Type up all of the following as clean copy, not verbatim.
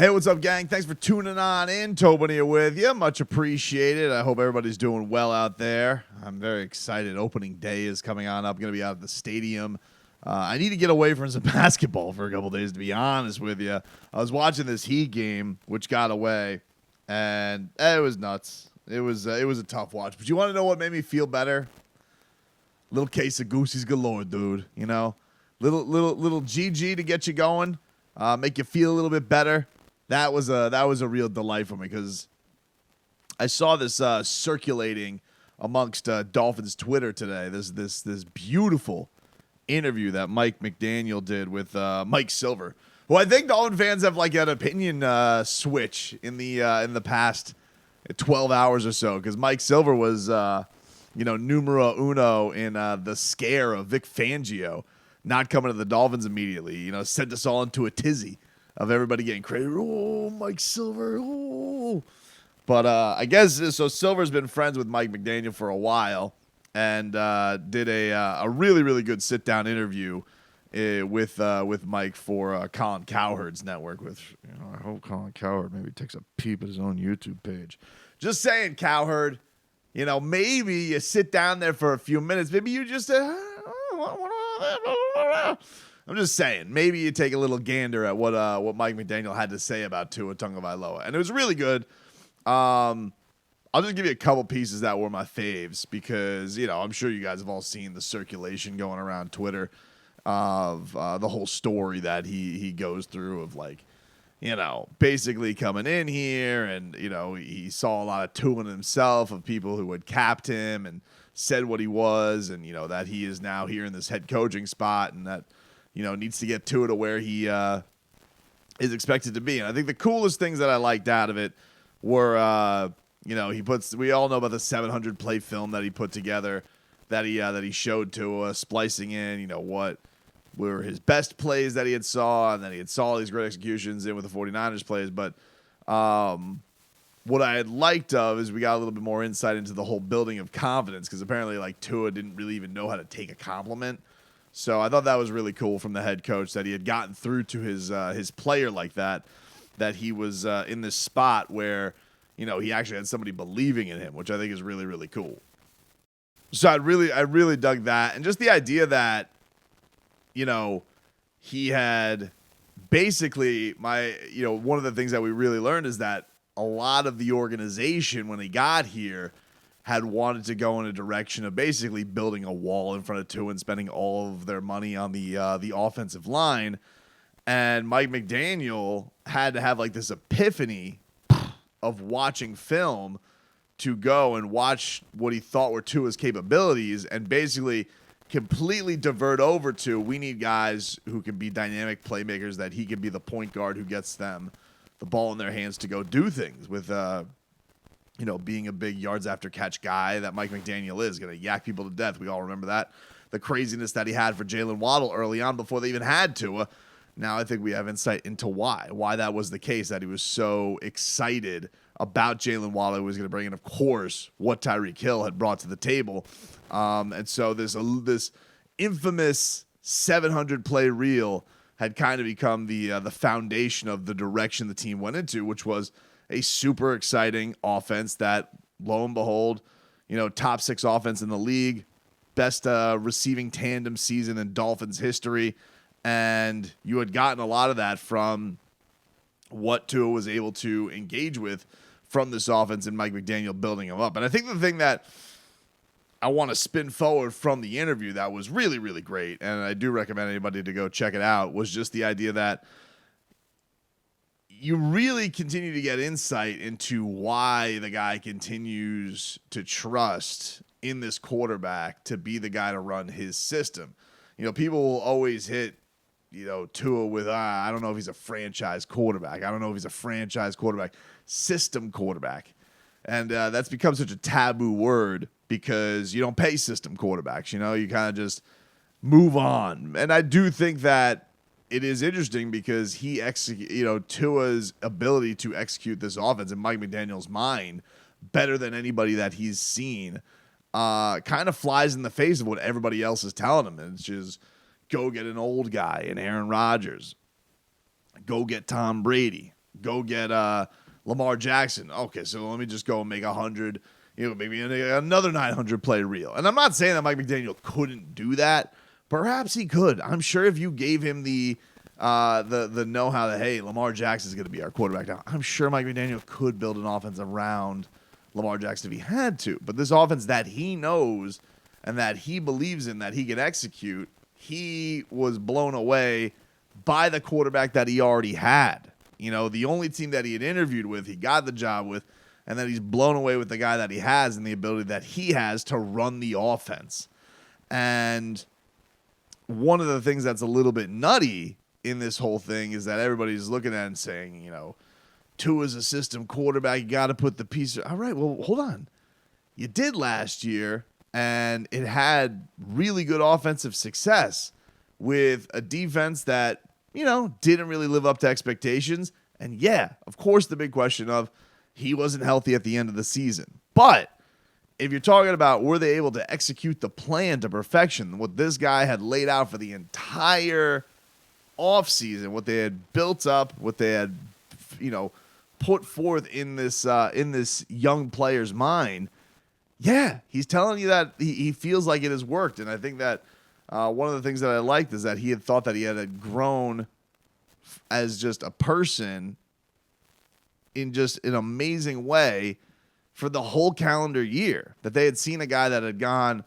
Hey, what's up, gang? Thanks for tuning on in. Tobin here with you. Much appreciated. I hope everybody's doing well out there. I'm very excited. Opening day is coming on up. Going to be out at the stadium. I need to get away from some basketball for a couple days, to be honest with you. I was watching this Heat game, which got away, and it was nuts. It was a tough watch. But you want to know what made me feel better? Little case of Goosey's galore, dude. You know, little GG to get you going, make you feel a little bit better. That was a real delight for me because I saw this circulating amongst Dolphins Twitter today. This beautiful interview that Mike McDaniel did with Mike Silver, who I think Dolphin fans have like an opinion switch in the past 12 hours or so, because Mike Silver was numero uno in the scare of Vic Fangio not coming to the Dolphins immediately. Sent us all into a tizzy of everybody getting crazy. Oh, Mike Silver. Oh. But I guess so. Silver's been friends with Mike McDaniel for a while and did a really, really good sit-down interview with Mike for Colin Cowherd's network. I hope Colin Cowherd maybe takes a peep at his own YouTube page. Just saying, Cowherd, maybe you sit down there for a few minutes. Maybe you just I'm just saying, maybe you take a little gander at what Mike McDaniel had to say about Tua Tagovailoa, and it was really good. I'll just give you a couple pieces that were my faves because I'm sure you guys have all seen the circulation going around Twitter of the whole story that he goes through of basically coming in here and he saw a lot of Tua in himself of people who had capped him and said what he was, and that he is now here in this head coaching spot and that needs to get Tua to where he is expected to be. And I think the coolest things that I liked out of it were, we all know about the 700 play film that he put together that he showed Tua, splicing in, what were his best plays that he had saw, and then he had saw these great executions in with the 49ers plays. But what I had liked of is we got a little bit more insight into the whole building of confidence, because apparently Tua didn't really even know how to take a compliment. So I thought that was really cool from the head coach that he had gotten through to his player like that he was in this spot where, he actually had somebody believing in him, which I think is really, really cool. So I really dug that. And just the idea that, he had basically one of the things that we really learned is that a lot of the organization when he got here had wanted to go in a direction of basically building a wall in front of Tua and spending all of their money on the offensive line. And Mike McDaniel had to have this epiphany of watching film to go and watch what he thought were Tua's capabilities and basically completely divert over to, we need guys who can be dynamic playmakers, that he can be the point guard who gets them the ball in their hands to go do things with being a big yards after catch guy that Mike McDaniel is, going to yak people to death. We all remember that. The craziness that he had for Jalen Waddle early on before they even had Tua. Now I think we have insight into why that was the case, that he was so excited about Jalen Waddle who was going to bring in, of course, what Tyreek Hill had brought to the table. And so this infamous 700 play reel had kind of become the foundation of the direction the team went into, which was a super exciting offense that, lo and behold, top 6 offense in the league, best receiving tandem season in Dolphins history. And you had gotten a lot of that from what Tua was able to engage with from this offense and Mike McDaniel building him up. And I think the thing that I want to spin forward from the interview that was really, really great, and I do recommend anybody to go check it out, was just the idea that you really continue to get insight into why the guy continues to trust in this quarterback to be the guy to run his system. People will always hit, Tua with, I don't know if he's a franchise quarterback. I don't know if he's a franchise quarterback, system quarterback. And that's become such a taboo word because you don't pay system quarterbacks. You kind of just move on. And I do think that it is interesting because Tua's ability to execute this offense in Mike McDaniel's mind better than anybody that he's seen kind of flies in the face of what everybody else is telling him. And it's just go get an old guy in Aaron Rodgers. Go get Tom Brady. go get Lamar Jackson. Okay, so let me just go and make 100, maybe another 900 play reel. And I'm not saying that Mike McDaniel couldn't do that. Perhaps he could. I'm sure if you gave him the know-how that, hey, Lamar Jackson is going to be our quarterback now, I'm sure Mike McDaniel could build an offense around Lamar Jackson if he had to. But this offense that he knows and that he believes in, that he can execute, he was blown away by the quarterback that he already had. The only team that he had interviewed with, he got the job with, and that he's blown away with the guy that he has and the ability that he has to run the offense. And one of the things that's a little bit nutty in this whole thing is that everybody's looking at it and saying, Tua's a system quarterback. You got to put the piece. All right, well, hold on. You did last year, and it had really good offensive success with a defense that, didn't really live up to expectations. And yeah, of course, the big question of he wasn't healthy at the end of the season. But if you're talking about were they able to execute the plan to perfection, what this guy had laid out for the entire offseason, what they had built up, what they had, put forth in this young player's mind, yeah, he's telling you that he feels like it has worked. And I think that one of the things that I liked is that he had thought that he had grown as just a person in just an amazing way for the whole calendar year, that they had seen a guy that had gone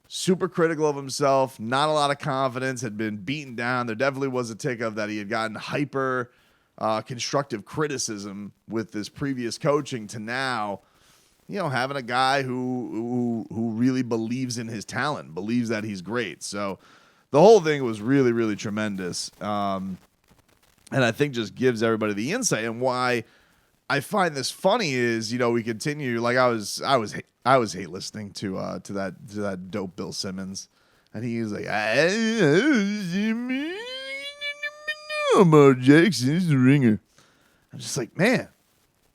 super critical of himself, not a lot of confidence, had been beaten down. There definitely was a tick of that he had gotten hyper constructive criticism with this previous coaching to now, having a guy who really believes in his talent, believes that he's great. So the whole thing was really, really tremendous. And I think just gives everybody the insight. And why I find this funny is, we continue, like I was hate listening to that dope Bill Simmons, and he was like, Lamar Jackson's the ringer. I'm just like, man,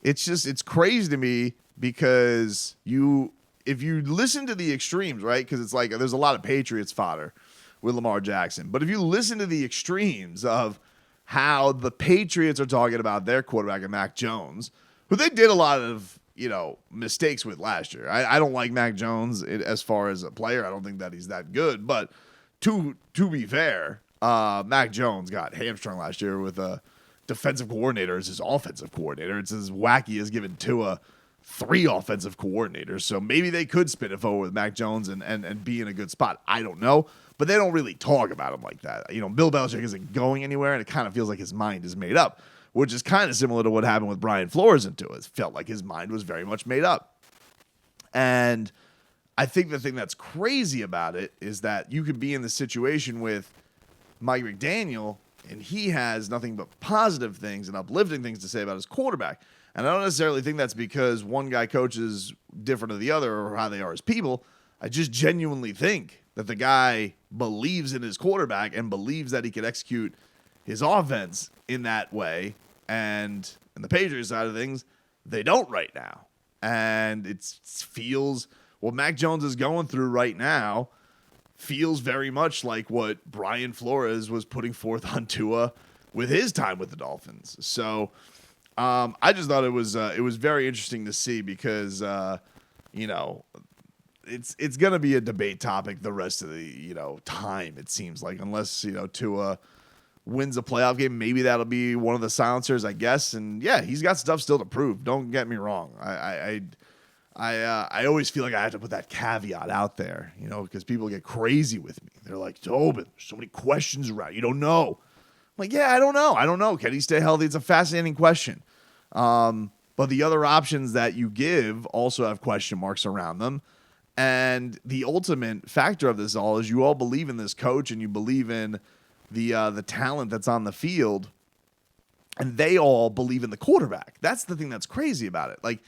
it's crazy to me because if you listen to the extremes, right? Because it's like there's a lot of Patriots fodder with Lamar Jackson, but if you listen to the extremes of how the Patriots are talking about their quarterback and Mac Jones, who they did a lot of, mistakes with last year. I don't like Mac Jones as far as a player. I don't think that he's that good. But to be fair, Mac Jones got hamstrung last year with a defensive coordinator as his offensive coordinator. It's as wacky as giving Tua 3 offensive coordinators. So maybe they could spin it forward with Mac Jones and be in a good spot. I don't know. But they don't really talk about him like that. Bill Belichick isn't going anywhere, and it kind of feels like his mind is made up, which is kind of similar to what happened with Brian Flores and Tua. It felt like his mind was very much made up. And I think the thing that's crazy about it is that you could be in the situation with Mike McDaniel, and he has nothing but positive things and uplifting things to say about his quarterback. And I don't necessarily think that's because one guy coaches different than the other or how they are as people. I just genuinely think that the guy believes in his quarterback and believes that he could execute his offense in that way. And in the Patriots side of things, they don't right now. And it feels what Mac Jones is going through right now feels very much like what Brian Flores was putting forth on Tua with his time with the Dolphins. So I just thought it was very interesting to see because, it's going to be a debate topic the rest of the, time, it seems like, unless, Tua wins a playoff game. Maybe that'll be one of the silencers, I guess. And yeah, he's got stuff still to prove. Don't get me wrong. I always feel like I have to put that caveat out there, because people get crazy with me. They're like, Tobin, there's so many questions around. You don't know. I'm like, yeah, I don't know. Can he stay healthy? It's a fascinating question. But the other options that you give also have question marks around them. And the ultimate factor of this all is you all believe in this coach and you believe in the talent that's on the field, and they all believe in the quarterback. That's the thing that's crazy about it. Like,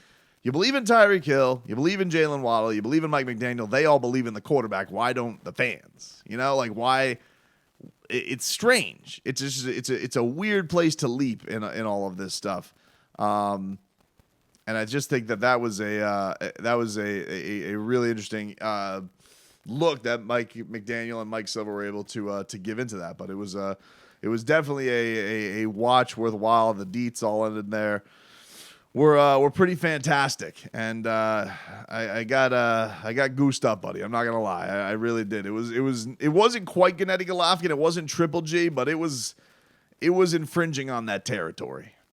you believe in Tyreek Hill, you believe in Jalen Waddle, you believe in Mike McDaniel. They all believe in the quarterback. Why don't the fans? Why? It's strange. It's a weird place to leap in all of this stuff. And I just think that was a really interesting look that Mike McDaniel and Mike Silver were able to give into that. But it was it was definitely a watch worthwhile. The deets all ended there. We're pretty fantastic, and I got goosed up, buddy. I'm not gonna lie, I really did. It wasn't quite Gennady Golovkin, it wasn't Triple G, but it was infringing on that territory.